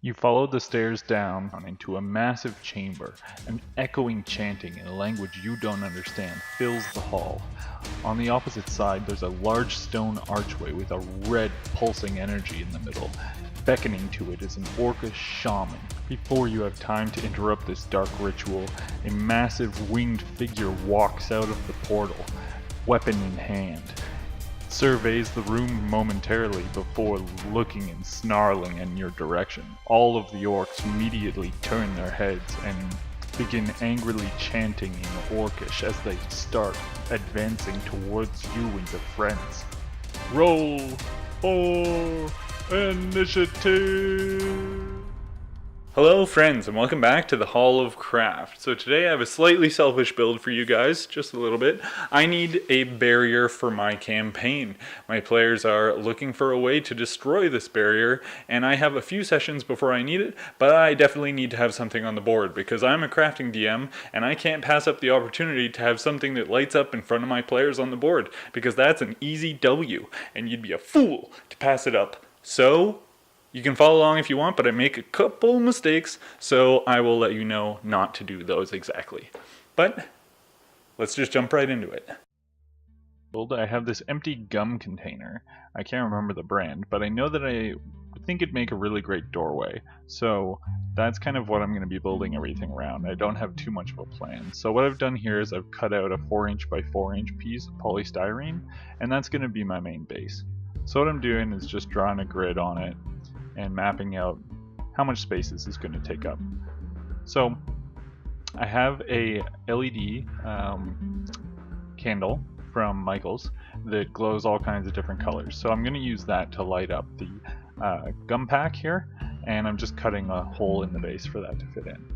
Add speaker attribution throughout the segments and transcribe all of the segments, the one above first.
Speaker 1: You follow the stairs down into a massive chamber. An echoing chanting in a language you don't understand fills the hall. On the opposite side, there's a large stone archway with a red pulsing energy in the middle. Beckoning to it is an orcish shaman. Before you have time to interrupt this dark ritual, a massive winged figure walks out of the portal, weapon in hand. Surveys the room momentarily before looking and snarling in your direction. All of the orcs immediately turn their heads and begin angrily chanting in Orcish as they start advancing towards you and your friends. Roll for initiative! Hello friends, and welcome back to the Hall of Craft. So today I have a slightly selfish build for you guys, just a little bit. I need a barrier for my campaign. My players are looking for a way to destroy this barrier, and I have a few sessions before I need it, but I definitely need to have something on the board, because I'm a crafting DM, and I can't pass up the opportunity to have something that lights up in front of my players on the board, because that's an easy W, and you'd be a fool to pass it up. So you can follow along if you want, but I make a couple mistakes, so I will let you know not to do those exactly. But let's just jump right into it. I have this empty gum container. I can't remember the brand, but I know that I think it'd make a really great doorway. So that's kind of what I'm going to be building everything around. I don't have too much of a plan. So what I've done here is I've cut out a 4" by 4" piece of polystyrene, and that's going to be my main base. So what I'm doing is just drawing a grid on it and mapping out how much space this is going to take up. So I have a LED candle from Michael's that glows all kinds of different colors. So I'm going to use that to light up the gum pack here, and I'm just cutting a hole in the base for that to fit in.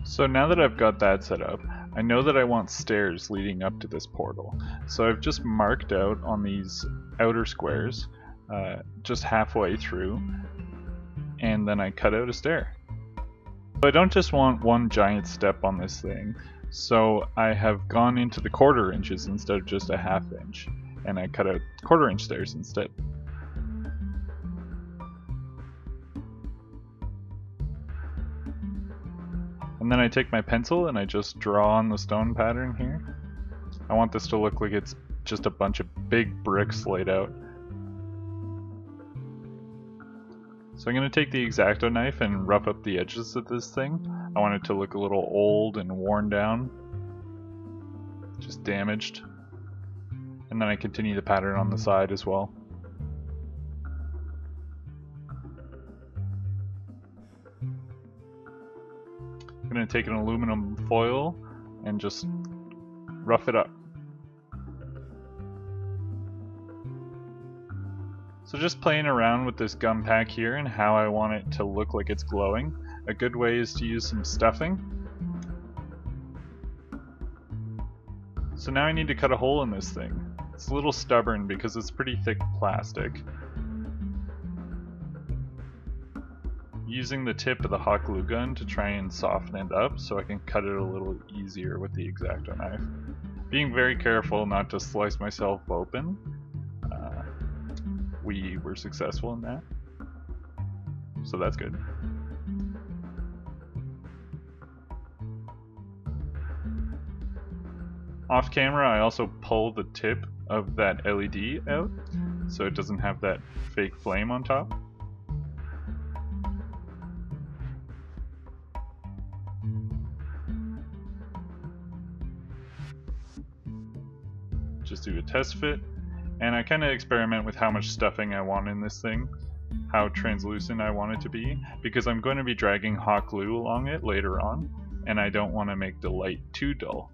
Speaker 1: So now that I've got that set up, I know that I want stairs leading up to this portal. So I've just marked out on these outer squares, just halfway through, and then I cut out a stair. But I don't just want one giant step on this thing, so I have gone into the 1/4 inches instead of just a 1/2 inch, and I cut out 1/4 inch stairs instead. And then I take my pencil and I just draw on the stone pattern here. I want this to look like it's just a bunch of big bricks laid out. So I'm going to take the X-Acto knife and rough up the edges of this thing. I want it to look a little old and worn down, just damaged. And then I continue the pattern on the side as well. I'm going to take an aluminum foil and just rough it up. So just playing around with this gum pack here and how I want it to look like it's glowing. A good way is to use some stuffing. So now I need to cut a hole in this thing. It's a little stubborn because it's pretty thick plastic. Using the tip of the hot glue gun to try and soften it up so I can cut it a little easier with the X-Acto knife. Being very careful not to slice myself open. We were successful in that, so that's good. Off camera, I also pull the tip of that LED out so it doesn't have that fake flame on top. Just do a test fit, and I kind of experiment with how much stuffing I want in this thing, how translucent I want it to be, because I'm going to be dragging hot glue along it later on, and I don't want to make the light too dull.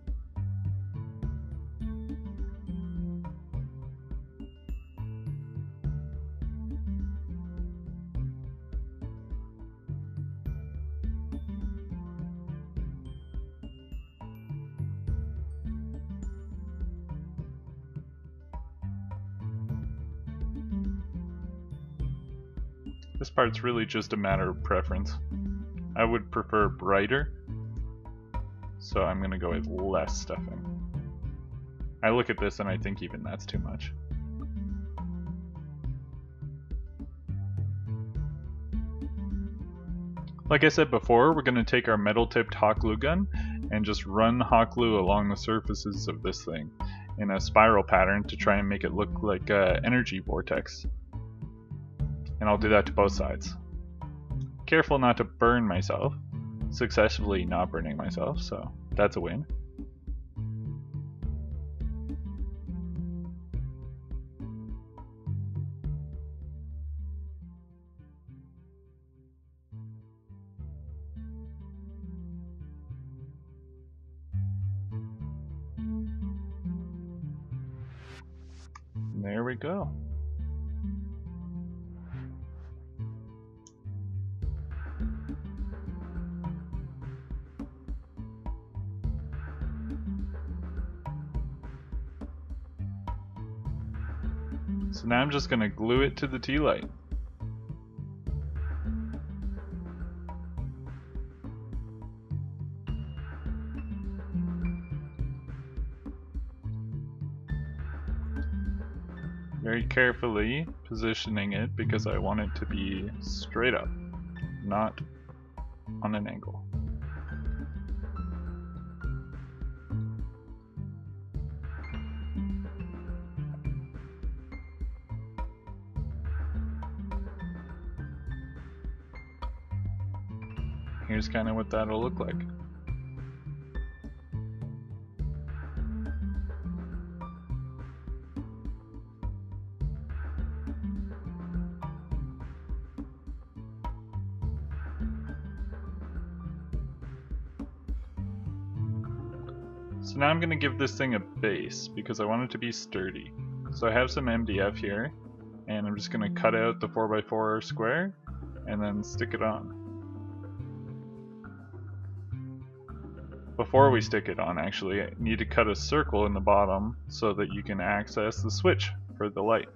Speaker 1: This part's really just a matter of preference. I would prefer brighter, so I'm going to go with less stuffing. I look at this and I think even that's too much. Like I said before, we're going to take our metal tipped hot glue gun and just run hot glue along the surfaces of this thing in a spiral pattern to try and make it look like an energy vortex. And I'll do that to both sides. Careful not to burn myself. Successfully not burning myself, so that's a win. And there we go. So now I'm just going to glue it to the tea light. Very carefully positioning it because I want it to be straight up, not on an angle. Here's kind of what that'll look like. So now I'm going to give this thing a base because I want it to be sturdy. So I have some MDF here, and I'm just going to cut out the 4x4 square and then stick it on. Before we stick it on, actually, I need to cut a circle in the bottom so that you can access the switch for the light.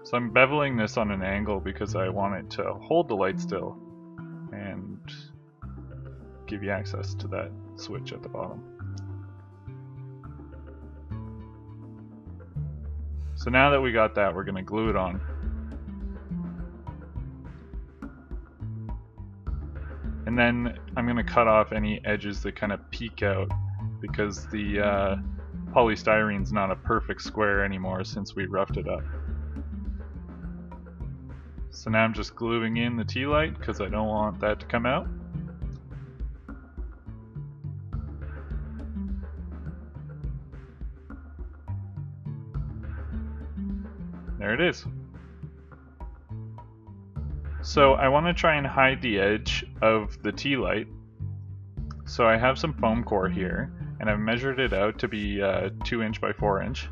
Speaker 1: So I'm beveling this on an angle because I want it to hold the light still and give you access to that switch at the bottom. So now that we got that, we're going to glue it on. And then I'm going to cut off any edges that kind of peek out because the polystyrene's not a perfect square anymore since we roughed it up. So now I'm just gluing in the tea light because I don't want that to come out. There it is. So I want to try and hide the edge of the tea light. So I have some foam core here, and I've measured it out to be 2 inch by 4 inch.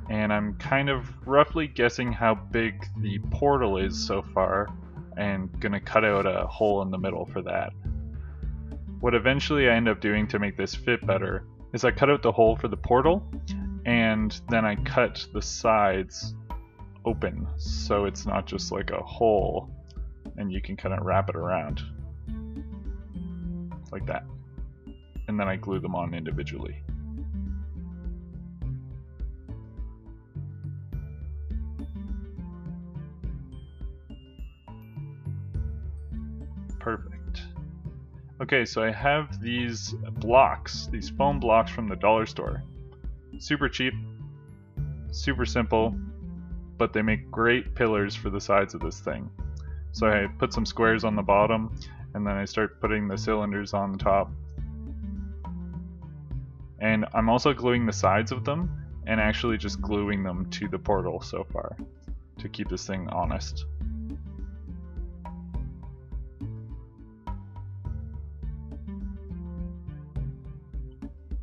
Speaker 1: And I'm kind of roughly guessing how big the portal is so far, and gonna cut out a hole in the middle for that. What eventually I end up doing to make this fit better is I cut out the hole for the portal, and then I cut the sides open so it's not just like a hole and you can kind of wrap it around like that, and then I glue them on individually. Perfect. Okay, so I have these blocks, these foam blocks from the dollar store. Super cheap, super simple, but they make great pillars for the sides of this thing. So I put some squares on the bottom, and then I start putting the cylinders on the top. And I'm also gluing the sides of them, and actually just gluing them to the portal so far, to keep this thing honest.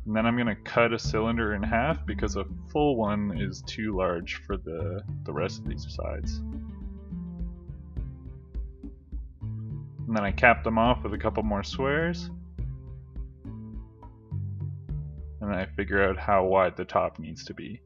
Speaker 1: And then I'm going to cut a cylinder in half because a full one is too large for the rest of these sides. And then I cap them off with a couple more squares. And then I figure out how wide the top needs to be.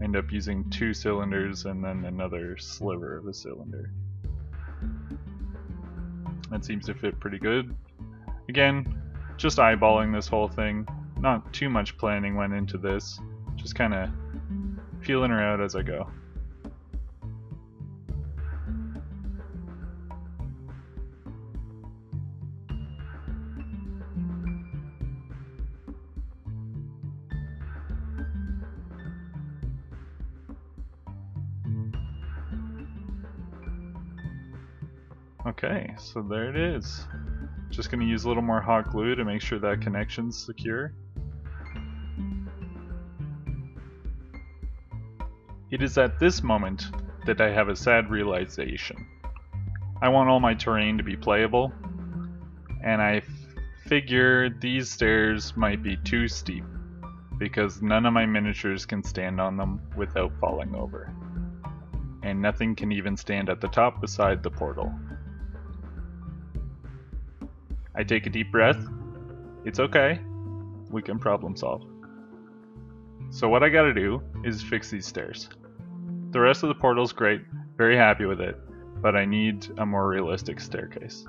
Speaker 1: End up using 2 cylinders and then another sliver of a cylinder. That seems to fit pretty good. Again, just eyeballing this whole thing. Not too much planning went into this. Just kind of feeling her out as I go. Okay, so there it is. Just going to use a little more hot glue to make sure that connection's secure. It is at this moment that I have a sad realization. I want all my terrain to be playable, and I figure these stairs might be too steep because none of my miniatures can stand on them without falling over. And nothing can even stand at the top beside the portal. I take a deep breath. It's okay. We can problem solve. So what I gotta do is fix these stairs. The rest of the portal's great, very happy with it, but I need a more realistic staircase.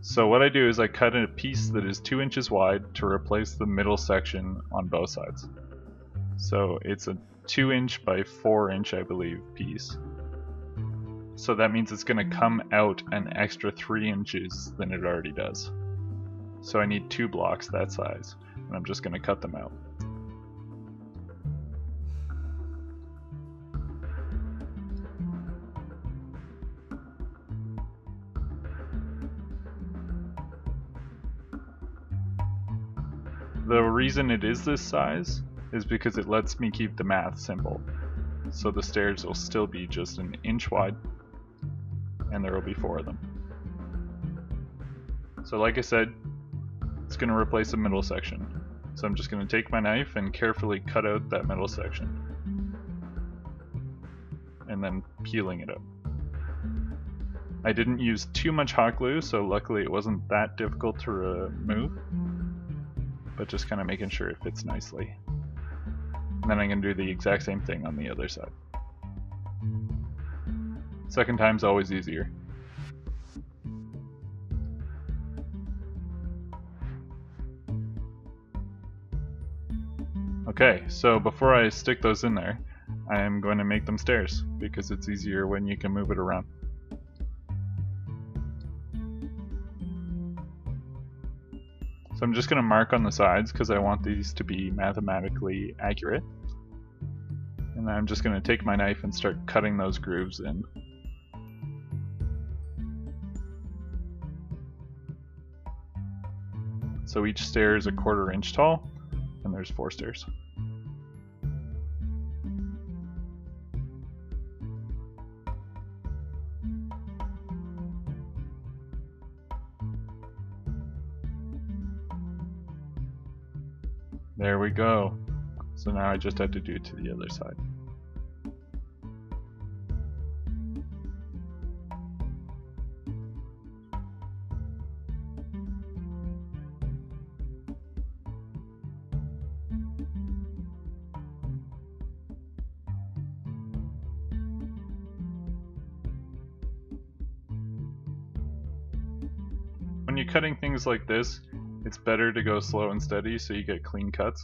Speaker 1: So what I do is I cut a piece that is 2 inches wide to replace the middle section on both sides. So it's a 2 inch by 4 inch, I believe, piece. So that means it's gonna come out an extra 3 inches than it already does. So I need 2 blocks that size, and I'm just gonna cut them out. The reason it is this size is because it lets me keep the math simple. So the stairs will still be just an inch wide, and there will be 4 of them. So like I said, it's going to replace the middle section. So I'm just going to take my knife and carefully cut out that middle section. And then peeling it out. I didn't use too much hot glue, so luckily it wasn't that difficult to remove. But just kind of making sure it fits nicely. And then I'm going to do the exact same thing on the other side. Second time's always easier. Okay, so before I stick those in there, I'm going to make them stairs, because it's easier when you can move it around. So I'm just going to mark on the sides because I want these to be mathematically accurate. And then I'm just going to take my knife and start cutting those grooves in. So each stair is a 1/4 inch tall, and there's 4 stairs. There we go. So now I just have to do it to the other side. When you're cutting things like this, it's better to go slow and steady so you get clean cuts.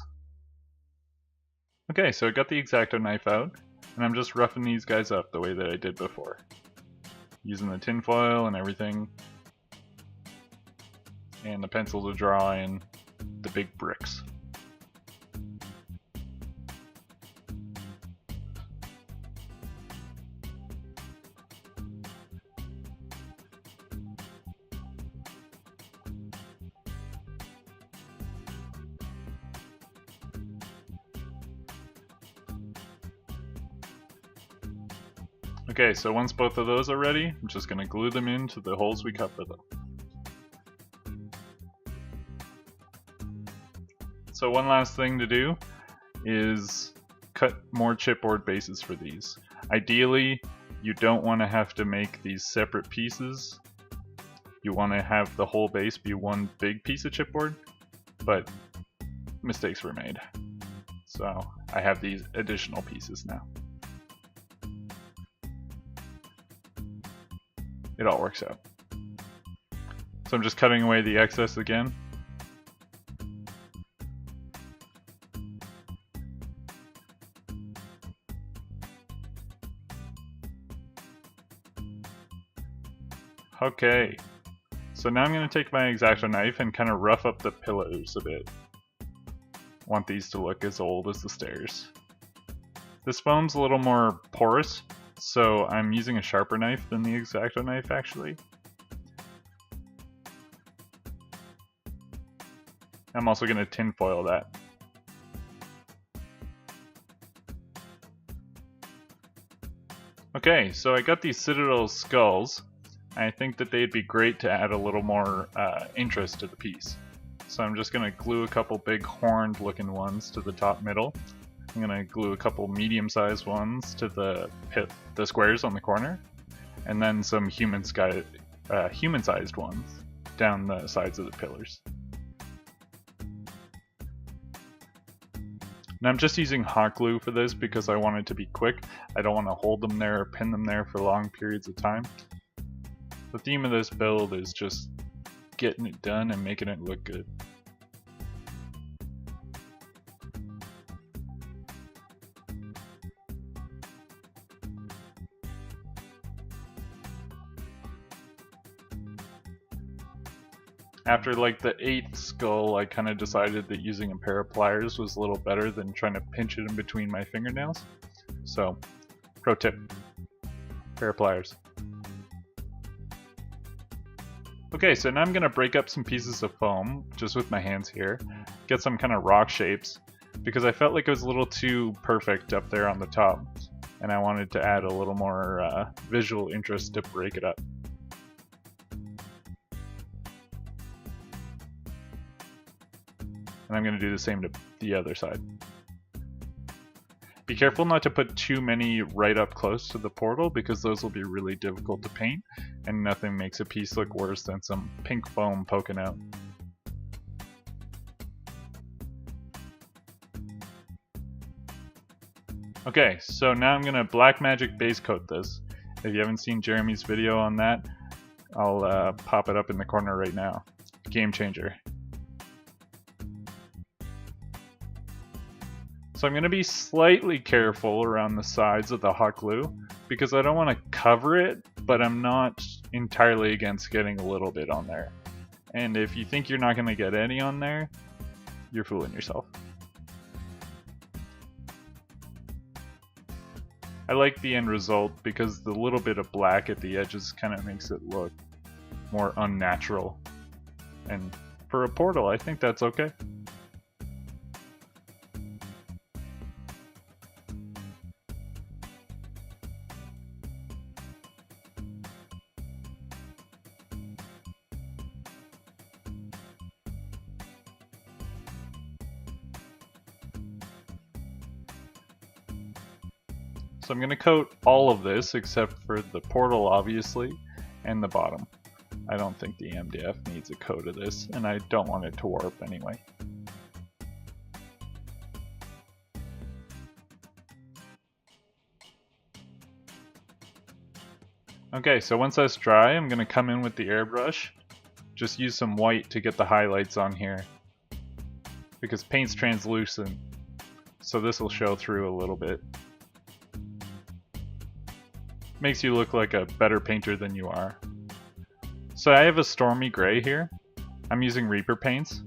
Speaker 1: Okay, so I got the X-Acto knife out, and I'm just roughing these guys up the way that I did before. Using the tin foil and everything, and the pencil to draw in the big bricks. Okay, so once both of those are ready, I'm just going to glue them into the holes we cut for them. So one last thing to do is cut more chipboard bases for these. Ideally, you don't want to have to make these separate pieces. You want to have the whole base be one big piece of chipboard, but mistakes were made. So I have these additional pieces now. It all works out. So I'm just cutting away the excess again. Okay, so now I'm going to take my X-Acto knife and kind of rough up the pillars a bit. Want these to look as old as the stairs. This foam's a little more porous, so I'm using a sharper knife than the X-Acto knife actually. I'm also going to tinfoil that. Okay, so I got these Citadel skulls. I think that they'd be great to add a little more interest to the piece. So I'm just going to glue a couple big horned looking ones to the top middle. I'm going to glue a couple medium-sized ones to the squares on the corner, and then some human-sized ones down the sides of the pillars. And I'm just using hot glue for this because I want it to be quick. I don't want to hold them there or pin them there for long periods of time. The theme of this build is just getting it done and making it look good. After like the 8th skull, I kind of decided that using a pair of pliers was a little better than trying to pinch it in between my fingernails. So, pro tip, pair of pliers. Okay, so now I'm going to break up some pieces of foam, just with my hands here, get some kind of rock shapes, because I felt like it was a little too perfect up there on the top, and I wanted to add a little more visual interest to break it up. And I'm going to do the same to the other side. Be careful not to put too many right up close to the portal because those will be really difficult to paint, and nothing makes a piece look worse than some pink foam poking out. Okay, so now I'm going to black magic base coat this. If you haven't seen Jeremy's video on that, I'll pop it up in the corner right now. Game changer. So I'm going to be slightly careful around the sides of the hot glue because I don't want to cover it, but I'm not entirely against getting a little bit on there. And if you think you're not going to get any on there, you're fooling yourself. I like the end result because the little bit of black at the edges kind of makes it look more unnatural. And for a portal, I think that's okay. So I'm going to coat all of this except for the portal obviously and the bottom. I don't think the MDF needs a coat of this, and I don't want it to warp anyway. Okay, so once that's dry, I'm going to come in with the airbrush. Just use some white to get the highlights on here, because paint's translucent, so this will show through a little bit. Makes you look like a better painter than you are. So I have a stormy gray here. I'm using Reaper paints,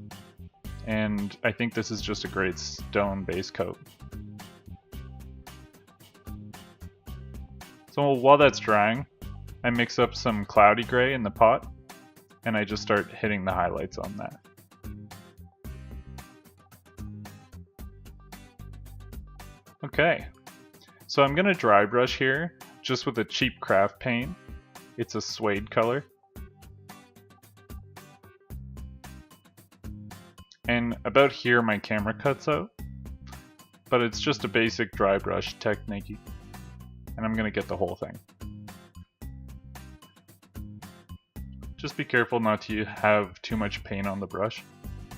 Speaker 1: and I think this is just a great stone base coat. So while that's drying, I mix up some cloudy gray in the pot, and I just start hitting the highlights on that. Okay, so I'm gonna dry brush here, just with a cheap craft paint. It's a suede color. And about here my camera cuts out, but it's just a basic dry brush technique, and I'm gonna get the whole thing. Just be careful not to have too much paint on the brush.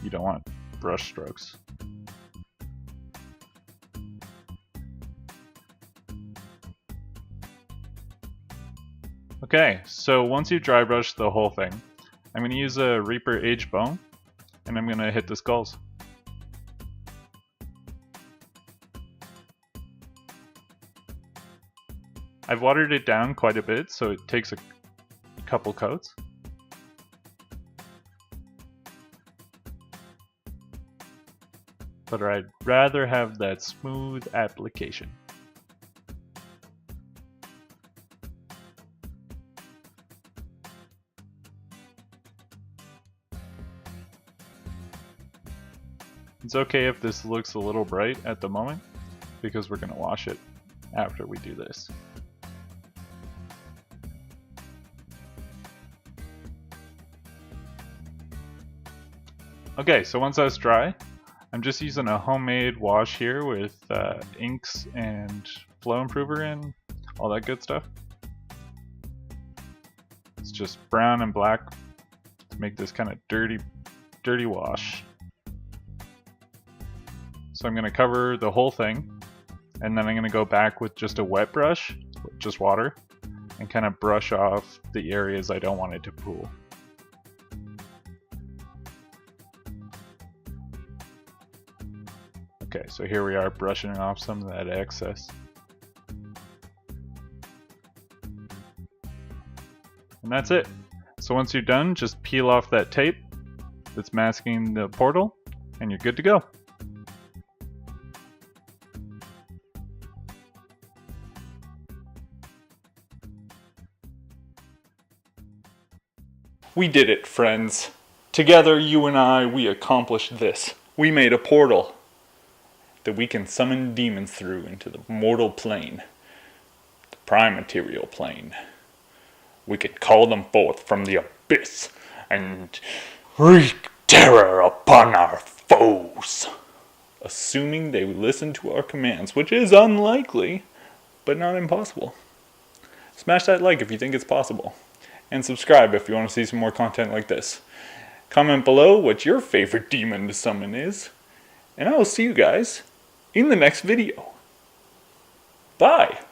Speaker 1: You don't want brush strokes. Okay, so once you dry brush the whole thing, I'm going to use a Reaper Age Bone, and I'm going to hit the skulls. I've watered it down quite a bit, so it takes couple coats. But I'd rather have that smooth application. It's okay if this looks a little bright at the moment, because we're going to wash it after we do this. Okay, so once that's dry, I'm just using a homemade wash here with inks and flow improver and all that good stuff. It's just brown and black to make this kind of dirty wash. So I'm going to cover the whole thing, and then I'm going to go back with just a wet brush, just water, and kind of brush off the areas I don't want it to pool. Okay, so here we are brushing off some of that excess. And that's it. So once you're done, just peel off that tape that's masking the portal, and you're good to go. We did it, friends. Together, you and I, we accomplished this. We made a portal that we can summon demons through into the mortal plane, the prime material plane. We could call them forth from the abyss and wreak terror upon our foes, assuming they would listen to our commands, which is unlikely, but not impossible. Smash that like if you think it's possible. And subscribe if you want to see some more content like this. Comment below what your favorite demon to summon is. And I will see you guys in the next video. Bye!